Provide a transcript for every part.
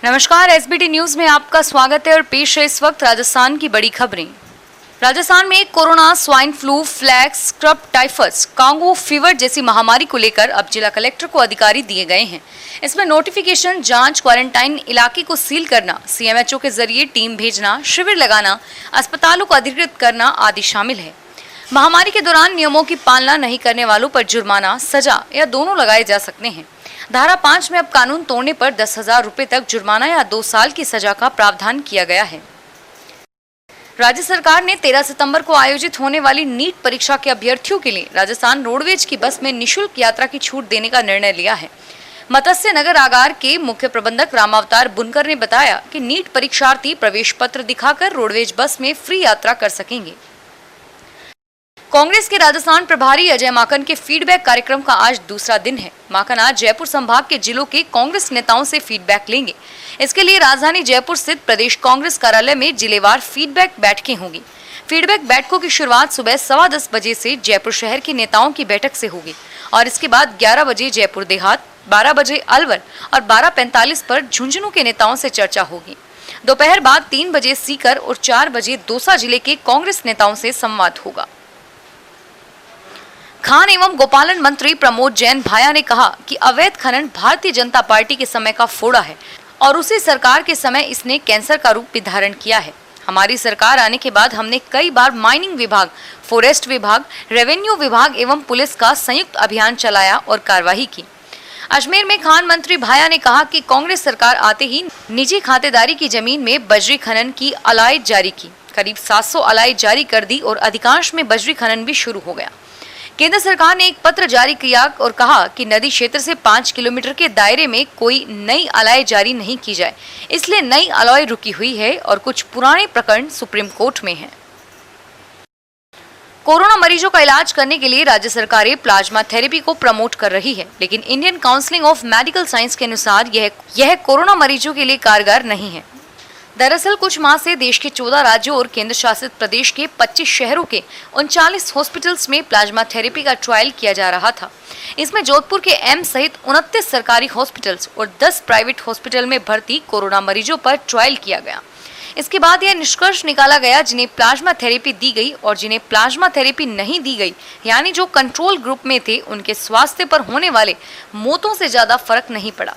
नमस्कार, SBT news में आपका स्वागत है और पेश है इस वक्त राजस्थान की बड़ी खबरें। राजस्थान में कोरोना, स्वाइन फ्लू, फ्लैक्स, स्क्रब टाइफस, कांगो फीवर जैसी महामारी को लेकर अब जिला कलेक्टर को अधिकारी दिए गए हैं। इसमें नोटिफिकेशन, जांच, क्वारंटाइन इलाके को सील करना, सीएमएचओ के जरिए टीम भेजना, शिविर लगाना, अस्पतालों को अधिकृत करना आदि शामिल है। महामारी के दौरान नियमों की पालना नहीं करने वालों पर जुर्माना, सजा या दोनों लगाए जा सकते हैं। धारा 5 में अब कानून तोड़ने पर 10,000 रुपए तक जुर्माना या 2 साल की सजा का प्रावधान किया गया है। राज्य सरकार ने 13 सितंबर को आयोजित होने वाली नीट परीक्षा के अभ्यर्थियों के लिए राजस्थान रोडवेज की बस में निःशुल्क यात्रा की छूट देने का निर्णय लिया है। मत्स्य नगर आगार के मुख्य प्रबंधक रामावतार बुनकर ने बताया कि नीट परीक्षार्थी प्रवेश पत्र दिखाकर रोडवेज बस में फ्री यात्रा कर सकेंगे। कांग्रेस के राजस्थान प्रभारी अजय माकन के फीडबैक कार्यक्रम का आज दूसरा दिन है। माकन आज जयपुर संभाग के जिलों के कांग्रेस नेताओं से फीडबैक लेंगे। इसके लिए राजधानी जयपुर स्थित प्रदेश कांग्रेस कार्यालय में जिलेवार फीडबैक बैठकें होंगी। फीडबैक बैठकों की शुरुआत सुबह 10:15 बजे से जयपुर शहर के नेताओं की बैठक से होगी और इसके बाद 11 बजे जयपुर देहात, 12 बजे अलवर और 12:45 पर झुंझुनू के नेताओं से चर्चा होगी। दोपहर बाद 3 बजे सीकर और 4 बजे दौसा जिले के कांग्रेस नेताओं से संवाद होगा। खान एवं गोपालन मंत्री प्रमोद जैन भाया ने कहा कि अवैध खनन भारतीय जनता पार्टी के समय का फोड़ा है और उसी सरकार के समय इसने कैंसर का रूप भी धारण किया है। हमारी सरकार आने के बाद हमने कई बार माइनिंग विभाग, फॉरेस्ट विभाग, रेवेन्यू विभाग एवं पुलिस का संयुक्त अभियान चलाया और कार्रवाई की। अजमेर में खान मंत्री भाया ने कहा कि कांग्रेस सरकार आते ही निजी खातेदारी की जमीन में बजरी खनन की अलाइज जारी की। करीब 700 अलाइज जारी कर दी और अधिकांश में बजरी खनन भी शुरू हो गया। केंद्र सरकार ने एक पत्र जारी किया और कहा कि नदी क्षेत्र से 5 किलोमीटर के दायरे में कोई नई अलाय जारी नहीं की जाए, इसलिए नई अलाय रुकी हुई है और कुछ पुराने प्रकरण सुप्रीम कोर्ट में हैं। कोरोना मरीजों का इलाज करने के लिए राज्य सरकारें प्लाज्मा थेरेपी को प्रमोट कर रही है, लेकिन Indian council of medical science के अनुसार यह कोरोना मरीजों के लिए कारगर नहीं है। दरअसल कुछ माह से देश के 14 राज्यों और केंद्र शासित प्रदेश के 25 शहरों के 39 हॉस्पिटल्स में प्लाज्मा थेरेपी का ट्रायल किया जा रहा था। इसमें जोधपुर के एम्स सहित 29 सरकारी हॉस्पिटल्स और 10 प्राइवेट हॉस्पिटल में भर्ती कोरोना मरीजों पर ट्रायल किया गया। इसके बाद यह निष्कर्ष निकाला गया जिन्हें प्लाज्मा थेरेपी दी गई और जिन्हें प्लाज्मा थेरेपी नहीं दी गई, यानी जो कंट्रोल ग्रुप में थे, उनके स्वास्थ्य पर होने वाले मौतों से ज्यादा फर्क नहीं पड़ा।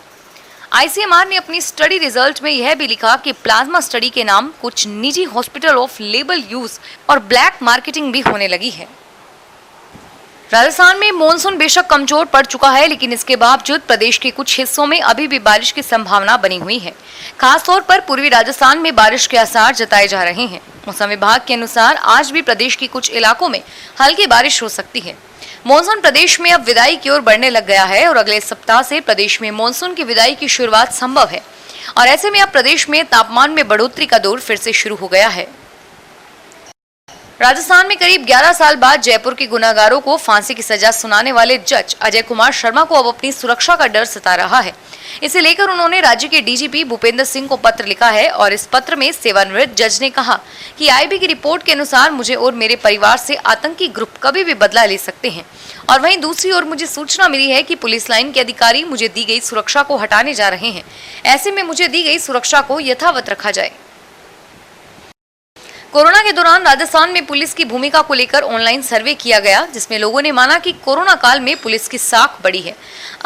आईसीएमआर ने अपनी स्टडी रिजल्ट में यह भी लिखा कि प्लाज्मा स्टडी के नाम कुछ निजी हॉस्पिटल ऑफ लेबल यूज और ब्लैक मार्केटिंग भी होने लगी है। राजस्थान में मॉनसून बेशक कमजोर पड़ चुका है, लेकिन इसके बावजूद प्रदेश के कुछ हिस्सों में अभी भी बारिश की संभावना बनी हुई है। खासतौर पर पूर्वी राजस्थान में बारिश के आसार जताए जा रहे हैं। मौसम विभाग के अनुसार आज भी प्रदेश के कुछ इलाकों में हल्की बारिश हो सकती है। मॉनसून प्रदेश में अब विदाई की ओर बढ़ने लग गया है और अगले सप्ताह से प्रदेश में मॉनसून की विदाई की शुरुआत संभव है और ऐसे में अब प्रदेश में तापमान में बढ़ोतरी का दौर फिर से शुरू हो गया है। राजस्थान में करीब 11 साल बाद जयपुर के गुनाहगारों को फांसी की सजा सुनाने वाले जज अजय कुमार शर्मा को अब अपनी सुरक्षा का डर सता रहा है। इसे लेकर उन्होंने राज्य के डीजीपी भूपेंद्र सिंह को पत्र लिखा है और इस पत्र में सेवानिवृत्त जज ने कहा कि आईबी की रिपोर्ट के अनुसार मुझे और मेरे परिवार से आतंकी ग्रुप कभी भी बदला ले सकते हैं और वहीं दूसरी ओर मुझे सूचना मिली है कि पुलिस लाइन के अधिकारी मुझे दी गई सुरक्षा को हटाने जा रहे हैं। ऐसे में मुझे दी गई सुरक्षा को यथावत रखा जाए। कोरोना के दौरान राजस्थान में पुलिस की भूमिका को लेकर ऑनलाइन सर्वे किया गया, जिसमें लोगों ने माना कि कोरोना काल में पुलिस की साख बढ़ी है।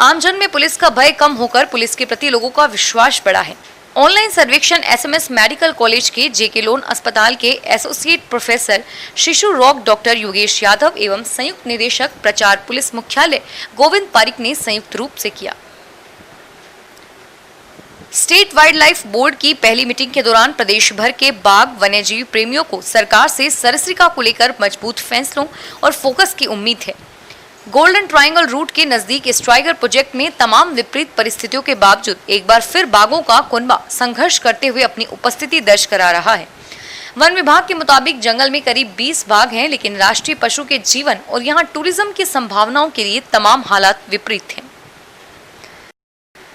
आमजन में पुलिस का भय कम होकर पुलिस के प्रति लोगों का विश्वास बढ़ा है। ऑनलाइन सर्वेक्षण एसएमएस मेडिकल कॉलेज के जेके लोन अस्पताल के एसोसिएट प्रोफेसर शिशु रॉक डॉक्टर योगेश यादव एवं संयुक्त निदेशक प्रचार पुलिस मुख्यालय गोविंद पारिक ने संयुक्त रूप से किया। स्टेट वाइल्ड लाइफ बोर्ड की पहली मीटिंग के दौरान प्रदेश भर के बाघ वन्यजीव प्रेमियों को सरकार से सरीसृप को लेकर मजबूत फैसलों और फोकस की उम्मीद है। गोल्डन ट्रायंगल रूट के नजदीक इस टाइगर प्रोजेक्ट में तमाम विपरीत परिस्थितियों के बावजूद एक बार फिर बाघों का कुनबा संघर्ष करते हुए अपनी उपस्थिति दर्ज करा रहा है। वन विभाग के मुताबिक जंगल में करीब 20 बाघ हैं, लेकिन राष्ट्रीय पशु के जीवन और यहाँ टूरिज्म की संभावनाओं के लिए तमाम हालात विपरीत हैं।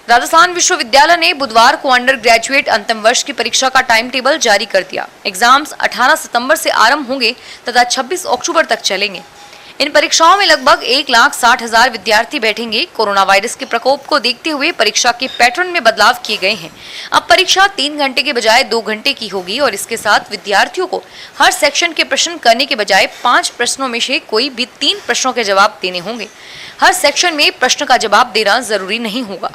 राजस्थान विश्वविद्यालय ने बुधवार को अंडर ग्रेजुएट अंतिम वर्ष की परीक्षा का टाइम टेबल जारी कर दिया। एग्जाम्स 18 सितंबर से आरंभ होंगे तथा 26 अक्टूबर तक चलेंगे। इन परीक्षाओं में लगभग 1,60,000 विद्यार्थी बैठेंगे। कोरोना वायरस के प्रकोप को देखते हुए परीक्षा के पैटर्न में बदलाव किए गए हैं। अब परीक्षा 3 घंटे के बजाय 2 घंटे की होगी और इसके साथ विद्यार्थियों को हर सेक्शन के प्रश्न करने के बजाय 5 प्रश्नों में से कोई भी 3 प्रश्नों के जवाब देने होंगे। हर सेक्शन में प्रश्न का जवाब देना जरूरी नहीं होगा।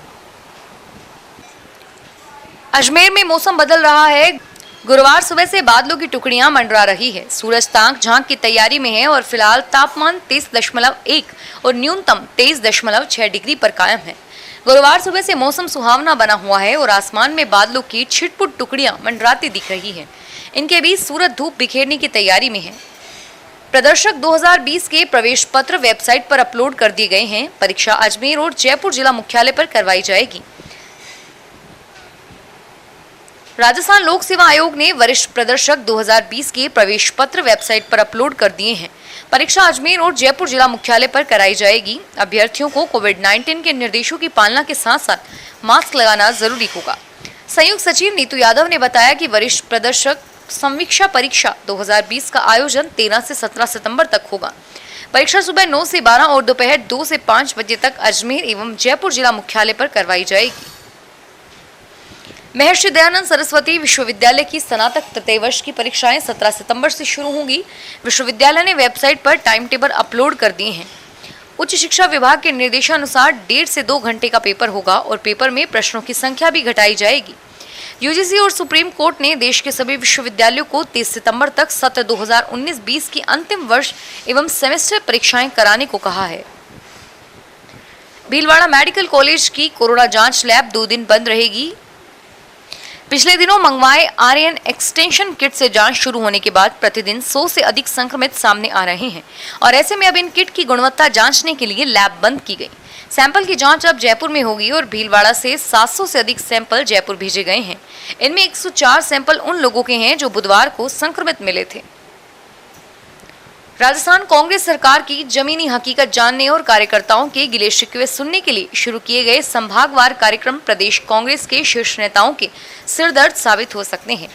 अजमेर में मौसम बदल रहा है। गुरुवार सुबह से बादलों की टुकड़ियां मंडरा रही है। सूरज ताक झांक की तैयारी में है और फिलहाल तापमान 23.1 और न्यूनतम 23.6 डिग्री पर कायम है। गुरुवार सुबह से मौसम सुहावना बना हुआ है और आसमान में बादलों की छिटपुट टुकड़ियां मंडराती दिख रही है। इनके बीच सूरज धूप बिखेरने की तैयारी में है। प्रदर्शक 2020 के प्रवेश पत्र वेबसाइट पर अपलोड कर दिए गए हैं। परीक्षा अजमेर और जयपुर जिला मुख्यालय पर करवाई जाएगी। राजस्थान लोक सेवा आयोग ने वरिष्ठ प्रदर्शक 2020 के प्रवेश पत्र वेबसाइट पर अपलोड कर दिए हैं। परीक्षा अजमेर और जयपुर जिला मुख्यालय पर कराई जाएगी। अभ्यर्थियों को कोविड-19 के निर्देशों की पालना के साथ साथ मास्क लगाना जरूरी होगा। संयुक्त सचिव नीतू यादव ने बताया कि वरिष्ठ प्रदर्शक संवीक्षा परीक्षा 2020 का आयोजन 13 से 17 सितंबर तक होगा। परीक्षा सुबह 9 से 12 और दोपहर 2 से 5 बजे तक अजमेर एवं जयपुर जिला मुख्यालय पर करवाई जाएगी। महर्षि दयानंद सरस्वती विश्वविद्यालय की स्नातक तृतीय वर्ष की परीक्षाएं 17 सितंबर से शुरू होंगी। विश्वविद्यालय ने वेबसाइट पर टाइम टेबल अपलोड कर दिए हैं। उच्च शिक्षा विभाग के निर्देशानुसार 1.5 से 2 घंटे का पेपर होगा और पेपर में प्रश्नों की संख्या भी घटाई जाएगी। यूजीसी और सुप्रीम कोर्ट ने देश के सभी विश्वविद्यालयों को 30 सितंबर तक सत्र 2019-20 की अंतिम वर्ष एवं सेमेस्टर परीक्षाएं कराने को कहा है। भीलवाड़ा मेडिकल कॉलेज की कोरोना जांच लैब 2 दिन बंद रहेगी। पिछले दिनों मंगवाए आरएन एक्सटेंशन किट से जांच शुरू होने के बाद प्रतिदिन 100 से अधिक संक्रमित सामने आ रहे हैं और ऐसे में अब इन किट की गुणवत्ता जांचने के लिए लैब बंद की गई। सैंपल की जांच अब जयपुर में होगी और भीलवाड़ा से 700 से अधिक सैंपल जयपुर भेजे गए हैं। इनमें 104 सैंपल उन लोगों के हैं जो बुधवार को संक्रमित मिले थे। राजस्थान कांग्रेस सरकार की जमीनी हकीकत जानने और कार्यकर्ताओं के गिले शिकवे सुनने के लिए शुरू किए गए संभागवार कार्यक्रम प्रदेश कांग्रेस के शीर्ष नेताओं के सिरदर्द साबित हो सकते हैं।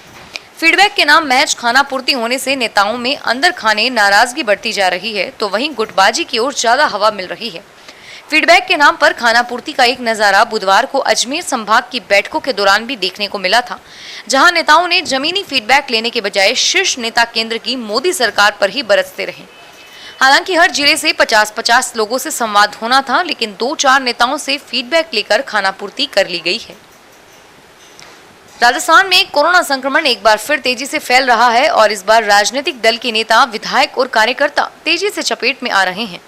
फीडबैक के नाम मैच खाना पूर्ति होने से नेताओं में अंदर खाने नाराजगी बढ़ती जा रही है, तो वहीं गुटबाजी की ओर ज्यादा हवा मिल रही है। फीडबैक के नाम पर खाना पूर्ति का एक नजारा बुधवार को अजमेर संभाग की बैठकों के दौरान भी देखने को मिला था, जहां नेताओं ने जमीनी फीडबैक लेने के बजाय शीर्ष नेता केंद्र की मोदी सरकार पर ही बरसते रहे। हालांकि हर जिले से 50-50 लोगों से संवाद होना था, लेकिन 2-4 नेताओं से फीडबैक लेकर खाना पूर्ति कर ली गई है। राजस्थान में कोरोना संक्रमण एक बार फिर तेजी से फैल रहा है और इस बार राजनीतिक दल के नेता, विधायक और कार्यकर्ता तेजी से चपेट में आ रहे हैं।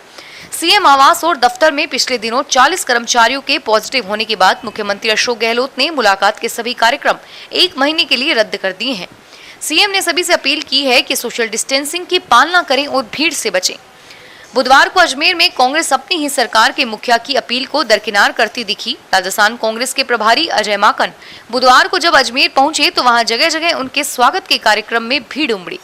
सीएम आवास और दफ्तर में पिछले दिनों 40 कर्मचारियों के पॉजिटिव होने के बाद मुख्यमंत्री अशोक गहलोत ने मुलाकात के सभी कार्यक्रम 1 महीने के लिए रद्द कर दिए हैं। सीएम ने सभी से अपील की है कि सोशल डिस्टेंसिंग की पालना करें और भीड़ से बचें। बुधवार को अजमेर में कांग्रेस अपनी ही सरकार के मुखिया की अपील को दरकिनार करती दिखी। राजस्थान कांग्रेस के प्रभारी अजय माकन बुधवार को जब अजमेर पहुंचे तो वहां जगह जगह उनके स्वागत के कार्यक्रम में भीड़ उमड़ी।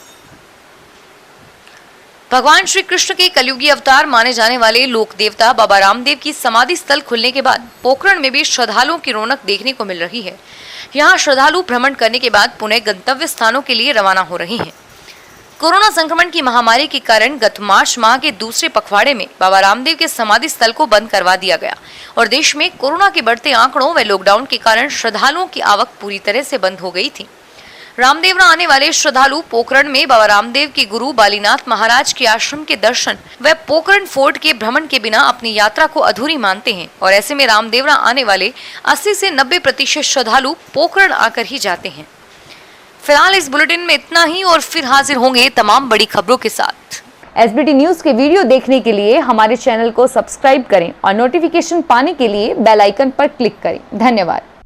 भगवान श्री कृष्ण के कलयुगी अवतार माने जाने वाले लोक देवता बाबा रामदेव की समाधि स्थल खुलने के बाद पोखरण में भी श्रद्धालुओं की रौनक देखने को मिल रही है। यहाँ श्रद्धालु भ्रमण करने के बाद पुनः गंतव्य स्थानों के लिए रवाना हो रहे हैं। कोरोना संक्रमण की महामारी के कारण गत मार्च माह के दूसरे पखवाड़े में बाबा रामदेव के समाधि स्थल को बंद करवा दिया गया और देश में कोरोना के बढ़ते आंकड़ों व लॉकडाउन के कारण श्रद्धालुओं की आवक पूरी तरह से बंद हो गई थी। रामदेवरा आने वाले श्रद्धालु पोखरण में बाबा रामदेव के गुरु बालीनाथ महाराज के आश्रम के दर्शन व पोखरण फोर्ट के भ्रमण के बिना अपनी यात्रा को अधूरी मानते हैं और ऐसे में रामदेवरा आने वाले 80 से 90% श्रद्धालु पोखरण आकर ही जाते हैं। फिलहाल इस बुलेटिन में इतना ही और फिर हाजिर होंगे तमाम बड़ी खबरों के साथ। एसबीटी न्यूज के वीडियो देखने के लिए हमारे चैनल को सब्सक्राइब करें और नोटिफिकेशन पाने के लिए बेल आइकन पर क्लिक करें। धन्यवाद।